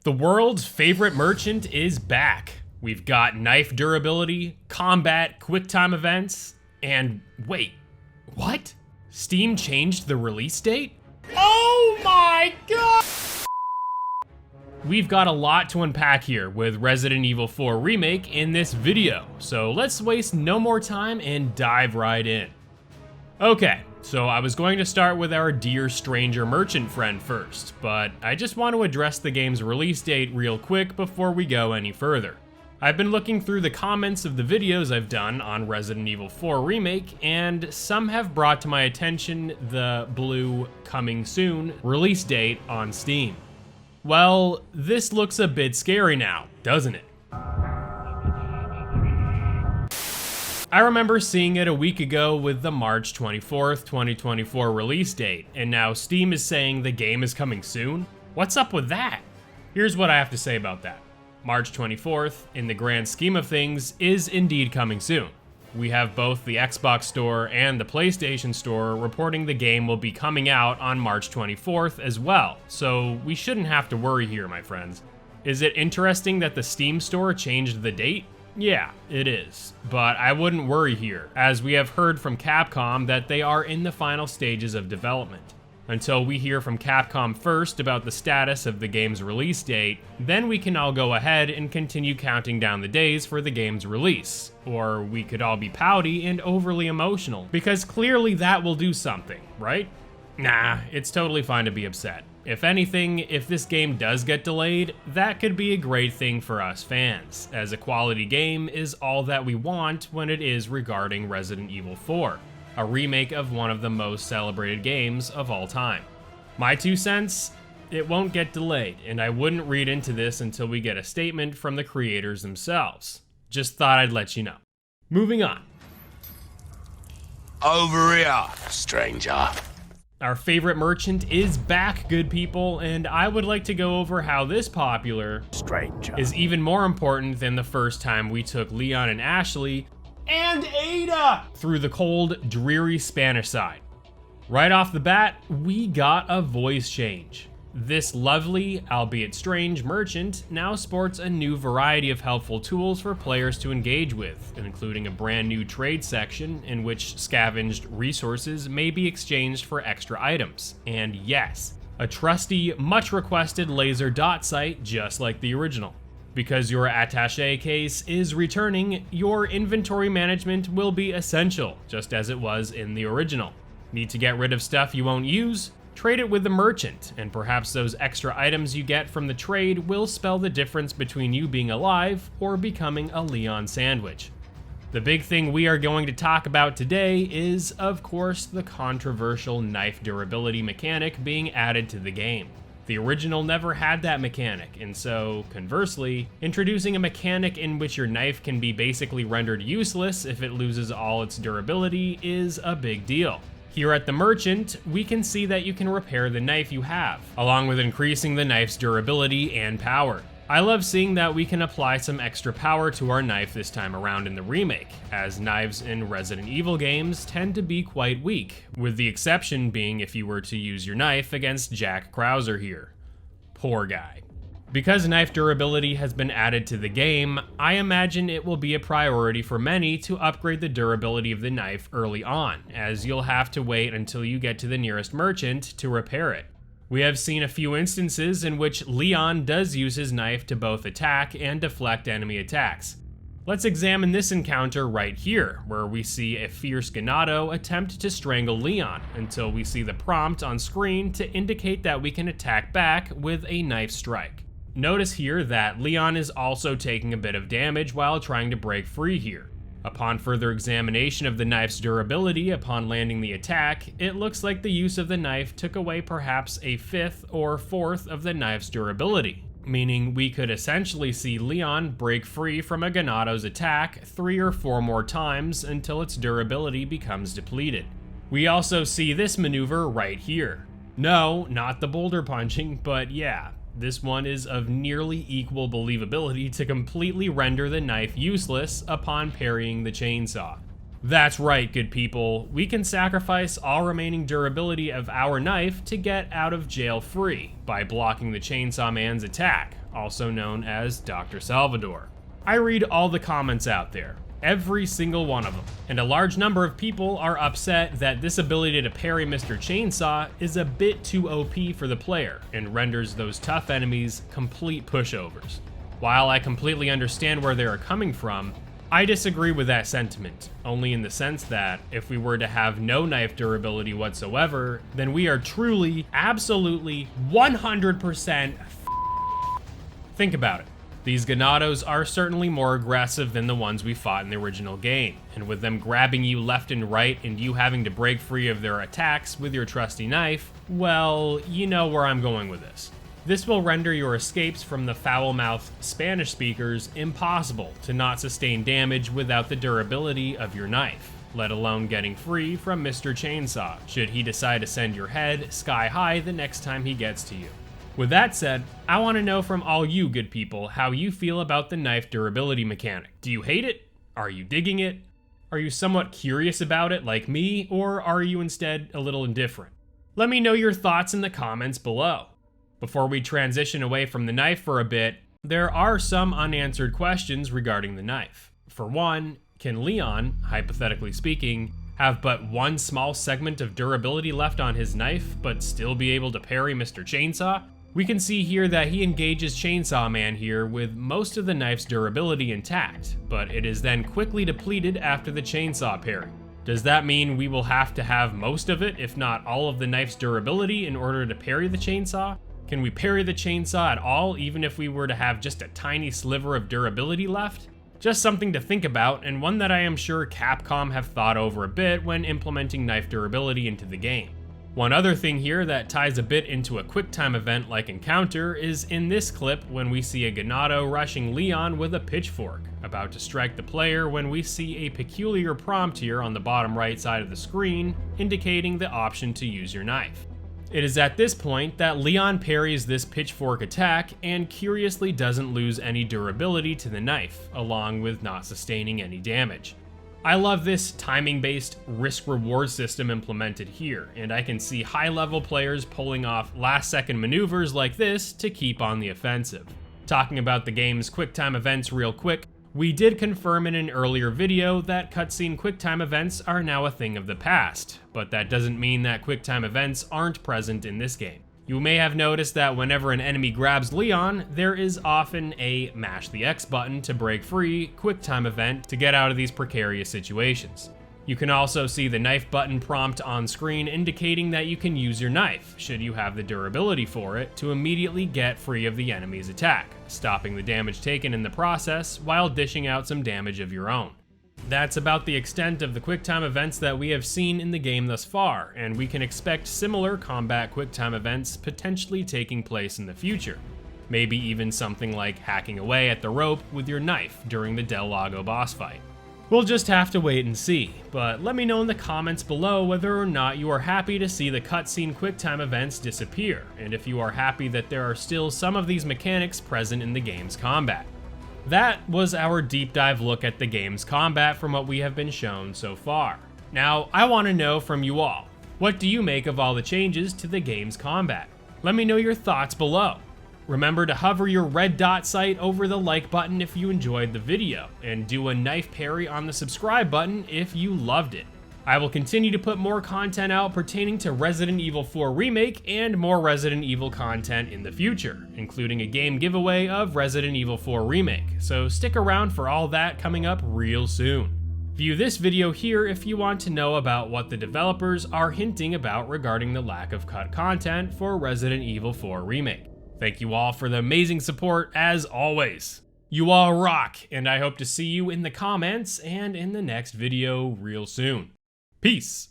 The world's favorite merchant is back. We've got knife durability, combat, quick time events, and wait, what? Steam changed the release date? Oh my god! We've got a lot to unpack here with Resident Evil 4 Remake in this video, so let's waste no more time and dive right in. Okay, so I was going to start with our dear stranger merchant friend first, but I just want to address the game's release date real quick before we go any further. I've been looking through the comments of the videos I've done on Resident Evil 4 Remake, and some have brought to my attention the blue coming soon release date on Steam. Well, this looks a bit scary now, doesn't it? I remember seeing it a week ago with the March 24th, 2024 release date, and now Steam is saying the game is coming soon? What's up with that? Here's what I have to say about that. March 24th, in the grand scheme of things, is indeed coming soon. We have both the Xbox Store and the PlayStation Store reporting the game will be coming out on March 24th as well, so we shouldn't have to worry here, my friends. Is it interesting that the Steam Store changed the date? Yeah, it is, but I wouldn't worry here, as we have heard from Capcom that they are in the final stages of development. Until we hear from Capcom first about the status of the game's release date, then we can all go ahead and continue counting down the days for the game's release. Or we could all be pouty and overly emotional, because clearly that will do something, right? Nah, it's totally fine to be upset. If anything, if this game does get delayed, that could be a great thing for us fans, as a quality game is all that we want when it is regarding Resident Evil 4. A remake of one of the most celebrated games of all time. My 2 cents, it won't get delayed, and I wouldn't read into this until we get a statement from the creators themselves. Just thought I'd let you know. Moving on. Over here, stranger. Our favorite merchant is back, good people, and I would like to go over how this popular Stranger is even more important than the first time we took Leon and Ashley and Ada through the cold, dreary Spanish side. Right off the bat, we got a voice change. This lovely, albeit strange, merchant now sports a new variety of helpful tools for players to engage with, including a brand new trade section in which scavenged resources may be exchanged for extra items. And yes, a trusty, much requested laser dot sight just like the original. Because your attaché case is returning, your inventory management will be essential, just as it was in the original. Need to get rid of stuff you won't use? Trade it with the merchant, and perhaps those extra items you get from the trade will spell the difference between you being alive or becoming a Leon sandwich. The big thing we are going to talk about today is, of course, the controversial knife durability mechanic being added to the game. The original never had that mechanic, and so, conversely, introducing a mechanic in which your knife can be basically rendered useless if it loses all its durability is a big deal. Here at the Merchant, we can see that you can repair the knife you have, along with increasing the knife's durability and power. I love seeing that we can apply some extra power to our knife this time around in the remake, as knives in Resident Evil games tend to be quite weak, with the exception being if you were to use your knife against Jack Krauser here. Poor guy. Because knife durability has been added to the game, I imagine it will be a priority for many to upgrade the durability of the knife early on, as you'll have to wait until you get to the nearest merchant to repair it. We have seen a few instances in which Leon does use his knife to both attack and deflect enemy attacks. Let's examine this encounter right here, where we see a fierce Ganado attempt to strangle Leon until we see the prompt on screen to indicate that we can attack back with a knife strike. Notice here that Leon is also taking a bit of damage while trying to break free here. Upon further examination of the knife's durability upon landing the attack, it looks like the use of the knife took away perhaps a fifth or fourth of the knife's durability, meaning we could essentially see Leon break free from a Ganado's attack 3 or 4 more times until its durability becomes depleted. We also see this maneuver right here. No, not the boulder punching, but yeah, this one is of nearly equal believability to completely render the knife useless upon parrying the chainsaw. That's right, good people. We can sacrifice all remaining durability of our knife to get out of jail free by blocking the Chainsaw Man's attack, also known as Dr. Salvador. I read all the comments out there, every single one of them, and a large number of people are upset that this ability to parry Mr. Chainsaw is a bit too OP for the player and renders those tough enemies complete pushovers. While I completely understand where they are coming from, I disagree with that sentiment, only in the sense that if we were to have no knife durability whatsoever, then we are truly, absolutely, 100% Think about it. These Ganados are certainly more aggressive than the ones we fought in the original game, and with them grabbing you left and right and you having to break free of their attacks with your trusty knife, well, you know where I'm going with this. This will render your escapes from the foul-mouthed Spanish speakers impossible to not sustain damage without the durability of your knife, let alone getting free from Mr. Chainsaw, should he decide to send your head sky high the next time he gets to you. With that said, I want to know from all you good people how you feel about the knife durability mechanic. Do you hate it? Are you digging it? Are you somewhat curious about it like me, or are you instead a little indifferent? Let me know your thoughts in the comments below. Before we transition away from the knife for a bit, there are some unanswered questions regarding the knife. For one, can Leon, hypothetically speaking, have but one small segment of durability left on his knife, but still be able to parry Mr. Chainsaw? We can see here that he engages Chainsaw Man here with most of the knife's durability intact, but it is then quickly depleted after the chainsaw parry. Does that mean we will have to have most of it, if not all of the knife's durability, in order to parry the chainsaw? Can we parry the chainsaw at all, even if we were to have just a tiny sliver of durability left? Just something to think about, and one that I am sure Capcom have thought over a bit when implementing knife durability into the game. One other thing here that ties a bit into a QuickTime event like encounter is in this clip when we see a Ganado rushing Leon with a pitchfork, about to strike the player when we see a peculiar prompt here on the bottom right side of the screen indicating the option to use your knife. It is at this point that Leon parries this pitchfork attack and curiously doesn't lose any durability to the knife, along with not sustaining any damage. I love this timing-based risk-reward system implemented here, and I can see high-level players pulling off last-second maneuvers like this to keep on the offensive. Talking about the game's QuickTime events real quick, we did confirm in an earlier video that cutscene QuickTime events are now a thing of the past, but that doesn't mean that QuickTime events aren't present in this game. You may have noticed that whenever an enemy grabs Leon, there is often a mash the X button to break free QuickTime event to get out of these precarious situations. You can also see the knife button prompt on screen indicating that you can use your knife, should you have the durability for it, to immediately get free of the enemy's attack, stopping the damage taken in the process while dishing out some damage of your own. That's about the extent of the QuickTime events that we have seen in the game thus far, and we can expect similar combat QuickTime events potentially taking place in the future. Maybe even something like hacking away at the rope with your knife during the Del Lago boss fight. We'll just have to wait and see, but let me know in the comments below whether or not you are happy to see the cutscene QuickTime events disappear, and if you are happy that there are still some of these mechanics present in the game's combat. That was our deep dive look at the game's combat from what we have been shown so far. Now, I want to know from you all, what do you make of all the changes to the game's combat? Let me know your thoughts below. Remember to hover your red dot sight over the like button if you enjoyed the video, and do a knife parry on the subscribe button if you loved it. I will continue to put more content out pertaining to Resident Evil 4 Remake and more Resident Evil content in the future, including a game giveaway of Resident Evil 4 Remake, so stick around for all that coming up real soon. View this video here if you want to know about what the developers are hinting about regarding the lack of cut content for Resident Evil 4 Remake. Thank you all for the amazing support as always. You all rock, and I hope to see you in the comments and in the next video real soon. Peace.